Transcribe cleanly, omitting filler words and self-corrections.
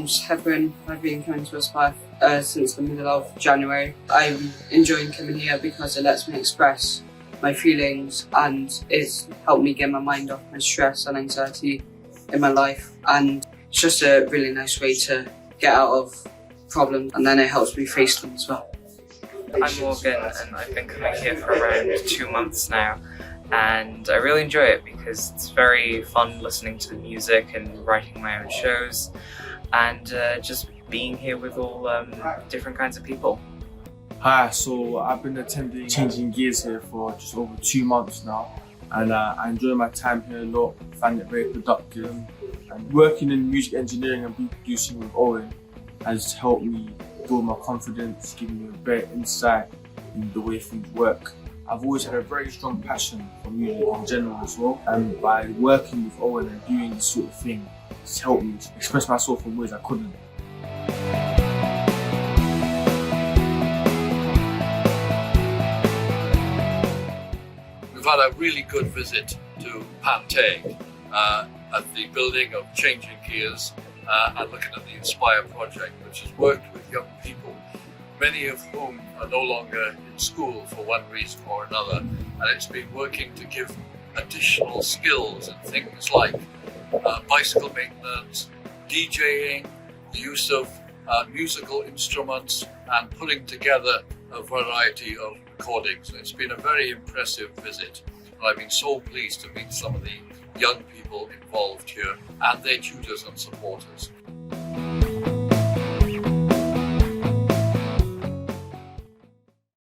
name's Heddlu. I've been coming to Aspire since the middle of January. I'm enjoying coming here because it lets me express my feelings and it's helped me get my mind off my stress and anxiety in my life, and it's just a really nice way to get out of problems, and then it helps me face them as well. I'm Morgan and I've been coming here for around 2 months now, and I really enjoy it because it's very fun listening to the music and writing my own shows and just being here with all different kinds of people. Hi, so I've been attending Changing Gears here for just over 2 months now, and I enjoy my time here a lot, find it very productive, and working in music engineering and beat producing with Owen has helped me build my confidence, giving me a better insight in the way things work. I've always had a very strong passion for music in general as well, and by working with Owen and doing this sort of thing, it's helped me to express myself in ways I couldn't. We've had a really good visit to Panteg at the building of Changing Gears and looking at the Inspire project, which has worked with young people, many of whom are no longer in school for one reason or another, and it's been working to give additional skills in things like bicycle maintenance, DJing, the use of musical instruments, and putting together a variety of recordings. It's been a very impressive visit, and I've been so pleased to meet some of the young people involved here and their tutors and supporters.